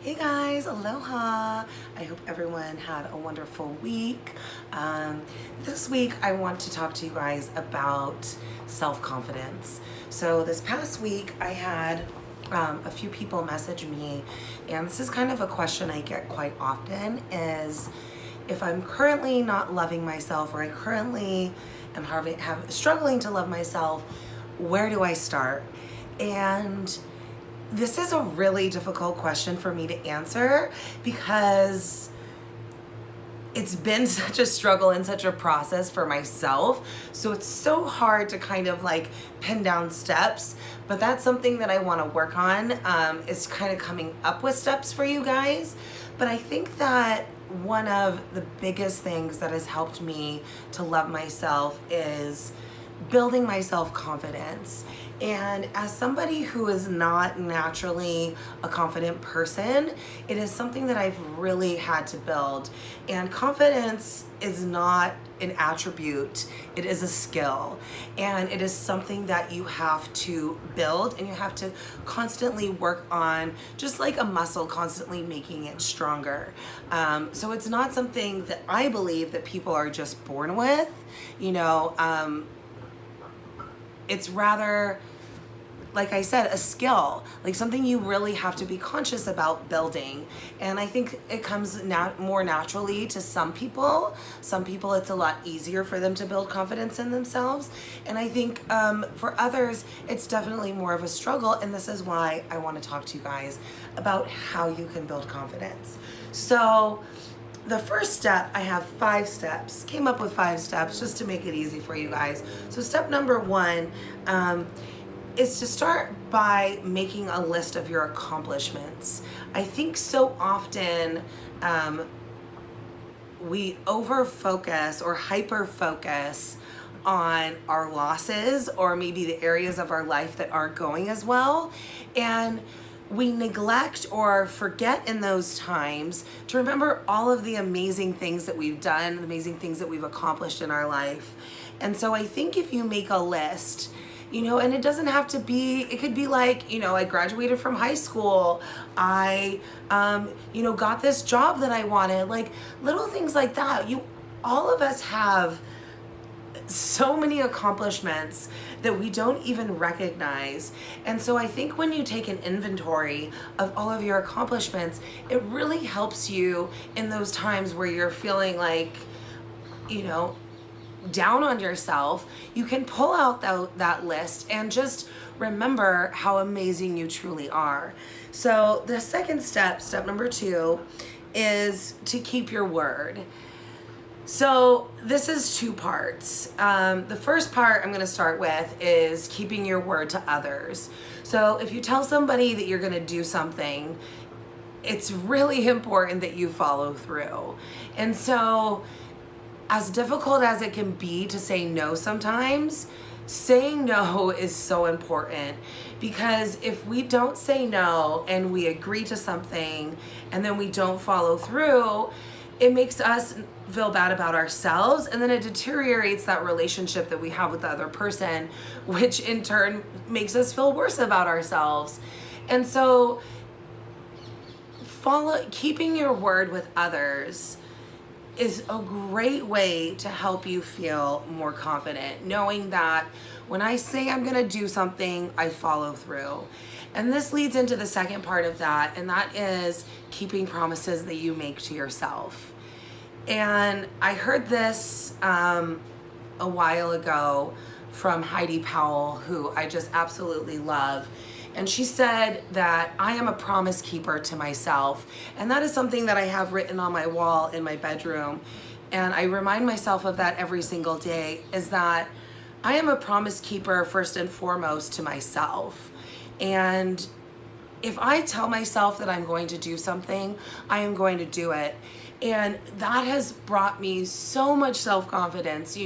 Hey guys, aloha. I hope everyone had a wonderful week. This week I want to talk to you guys about self-confidence. So this past week I had a few people message me, and this is kind of a question I get quite often, is if I'm currently not loving myself, or I currently am struggling to love myself, where do I start? And this is a really difficult question for me to answer because it's been such a struggle and such a process for myself. So it's so hard to kind of like pin down steps, but that's something that I want to work on, is kind of coming up with steps for you guys. But I think that one of the biggest things that has helped me to love myself is building my self-confidence. And as somebody who is not naturally a confident person, it is something that I've really had to build. And confidence is not an attribute, it is a skill. And it is something that you have to build and you have to constantly work on, just like a muscle, constantly making it stronger. So it's not something that I believe that people are just born with, it's rather, like I said, a skill, like something you really have to be conscious about building. And I think it comes more naturally to some people. Some people, it's a lot easier for them to build confidence in themselves. And I think for others, it's definitely more of a struggle. And this is why I want to talk to you guys about how you can build confidence. So the first step, I have 5 steps, came up with 5 steps just to make it easy for you guys. So step number 1 is to start by making a list of your accomplishments. I think so often we over-focus or hyper-focus on our losses, or maybe the areas of our life that aren't going as well. And we neglect or forget in those times to remember all of the amazing things that we've done, the amazing things that we've accomplished in our life. And so I think if you make a list, and it doesn't have to be, it could be like, I graduated from high school, I, got this job that I wanted, like little things like that. All of us have so many accomplishments that we don't even recognize. And so I think when you take an inventory of all of your accomplishments, it really helps you in those times where you're feeling like, down on yourself. You can pull out that list and just remember how amazing you truly are. So the second step number 2, is to keep your word. So this is 2 parts. The first part I'm going to start with is keeping your word to others. So if you tell somebody that you're going to do something, it's really important that you follow through. And so as difficult as it can be to say no sometimes, saying no is so important, because if we don't say no and we agree to something and then we don't follow through, it makes us feel bad about ourselves, and then it deteriorates that relationship that we have with the other person, which in turn makes us feel worse about ourselves. And so keeping your word with others is a great way to help you feel more confident, knowing that when I say I'm gonna do something, I follow through. And this leads into the second part of that, and that is keeping promises that you make to yourself. And I heard this a while ago from Heidi Powell, who I just absolutely love. And she said that I am a promise keeper to myself. And that is something that I have written on my wall in my bedroom. And I remind myself of that every single day, is that I am a promise keeper first and foremost to myself. And if I tell myself that I'm going to do something, I am going to do it. And that has brought me so much self-confidence.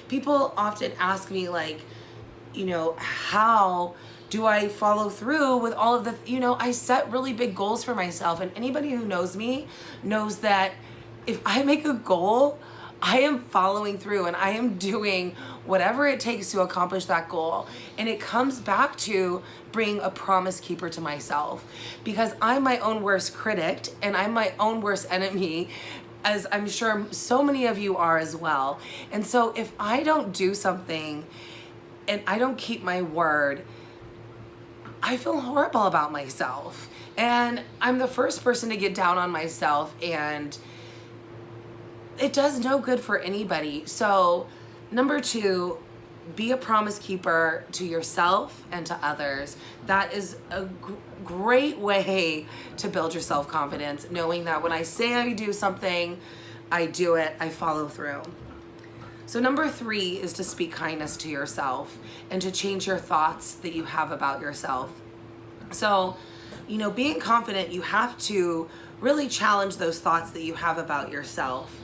People often ask me like, how do I follow through with all of the, I set really big goals for myself. And anybody who knows me knows that if I make a goal, I am following through and I am doing whatever it takes to accomplish that goal. And it comes back to being a promise keeper to myself, because I'm my own worst critic and I'm my own worst enemy, as I'm sure so many of you are as well. And so if I don't do something and I don't keep my word, I feel horrible about myself. And I'm the first person to get down on myself, and it does no good for anybody. So number 2, be a promise keeper to yourself and to others. That is a great way to build your self-confidence, knowing that when I say I do something, I do it, I follow through. So number 3 is to speak kindness to yourself and to change your thoughts that you have about yourself. So, being confident, you have to really challenge those thoughts that you have about yourself.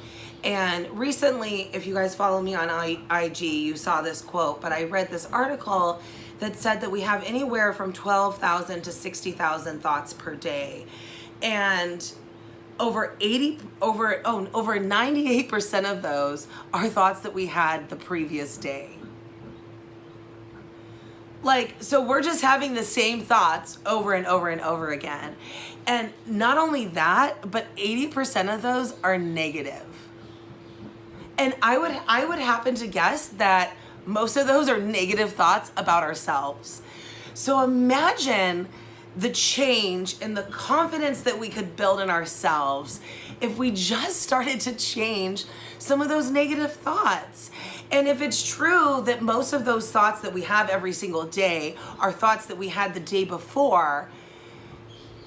And recently, if you guys follow me on IG, you saw this quote, but I read this article that said that we have anywhere from 12,000 to 60,000 thoughts per day. And over 98% of those are thoughts that we had the previous day. So we're just having the same thoughts over and over and over again. And not only that, but 80% of those are negative. And I would happen to guess that most of those are negative thoughts about ourselves. So imagine the change and the confidence that we could build in ourselves if we just started to change some of those negative thoughts. And if it's true that most of those thoughts that we have every single day are thoughts that we had the day before,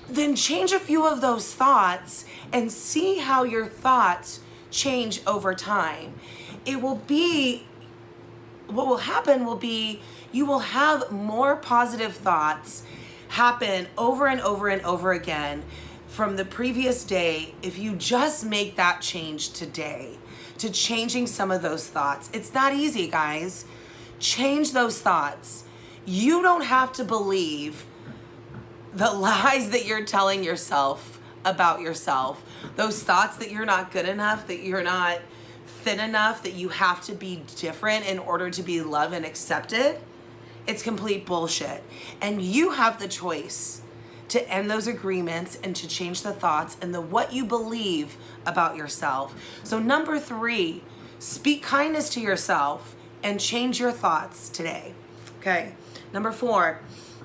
then change a few of those thoughts and see how your thoughts change over time. What will happen will be you will have more positive thoughts happen over and over and over again from the previous day if you just make that change today to changing some of those thoughts. It's not easy, guys. Change those thoughts. You don't have to believe the lies that you're telling yourself about yourself. Those thoughts that you're not good enough, that you're not thin enough, that you have to be different in order to be loved and accepted. It's complete bullshit. And you have the choice to end those agreements and to change the thoughts and what you believe about yourself. So number 3, speak kindness to yourself and change your thoughts today. Okay. Number 4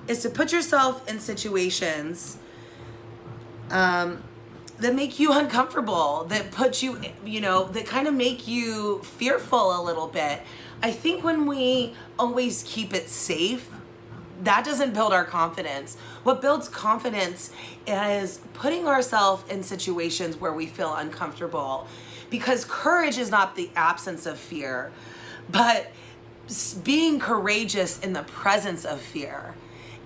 is to put yourself in situations that make you uncomfortable, that put you, that kind of make you fearful a little bit. I think when we always keep it safe, that doesn't build our confidence. What builds confidence is putting ourselves in situations where we feel uncomfortable, because courage is not the absence of fear, but being courageous in the presence of fear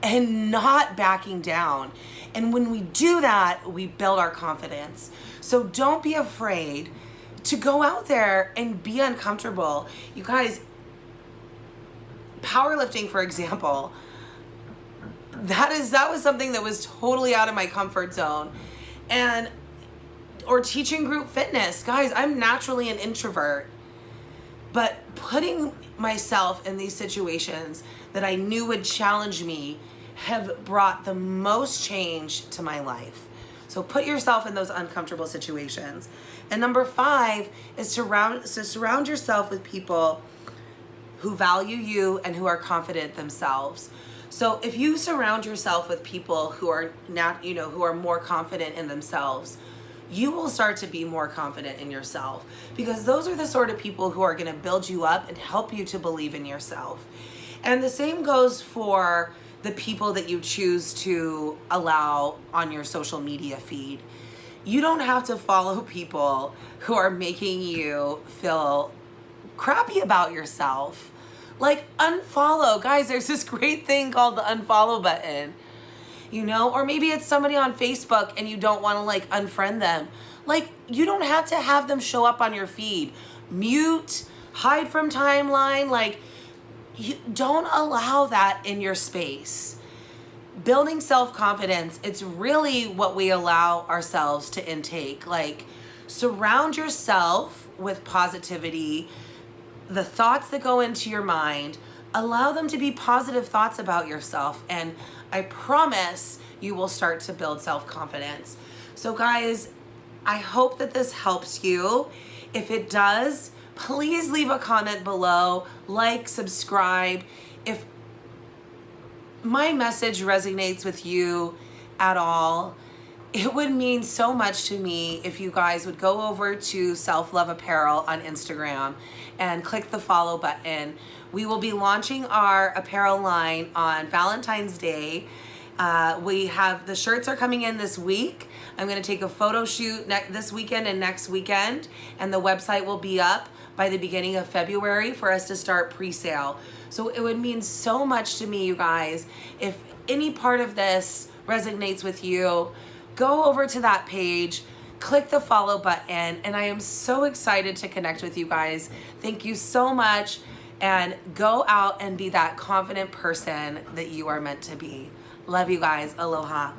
and not backing down. And when we do that, we build our confidence. So don't be afraid to go out there and be uncomfortable. You guys, powerlifting, for example, that was something that was totally out of my comfort zone. Or teaching group fitness. Guys, I'm naturally an introvert, but putting myself in these situations that I knew would challenge me have brought the most change to my life. So put yourself in those uncomfortable situations. And number 5 is to surround yourself with people who value you and who are confident themselves. So if you surround yourself with people who are who are more confident in themselves, you will start to be more confident in yourself, because those are the sort of people who are going to build you up and help you to believe in yourself. And the same goes for the people that you choose to allow on your social media feed. You don't have to follow people who are making you feel crappy about yourself. Unfollow. Guys, there's this great thing called the unfollow button. Or maybe it's somebody on Facebook and you don't want to unfriend them. You don't have to have them show up on your feed. Mute, hide from timeline. You don't allow that in your space. Building self-confidence, it's really what we allow ourselves to intake. surround yourself with positivity. The thoughts that go into your mind, allow them to be positive thoughts about yourself. And I promise you will start to build self-confidence. So guys, I hope that this helps you. If it does, please leave a comment below, like, subscribe. If my message resonates with you at all, it would mean so much to me if you guys would go over to Self Love Apparel on Instagram and click the follow button. We will be launching our apparel line on Valentine's Day. We have the shirts are coming in this week. I'm going to take a photo shoot this weekend and next weekend, and the website will be up by the beginning of February for us to start pre-sale. So it would mean so much to me, you guys. If any part of this resonates with you, go over to that page, click the follow button, and I am so excited to connect with you guys. Thank you so much, and go out and be that confident person that you are meant to be. Love you guys. Aloha.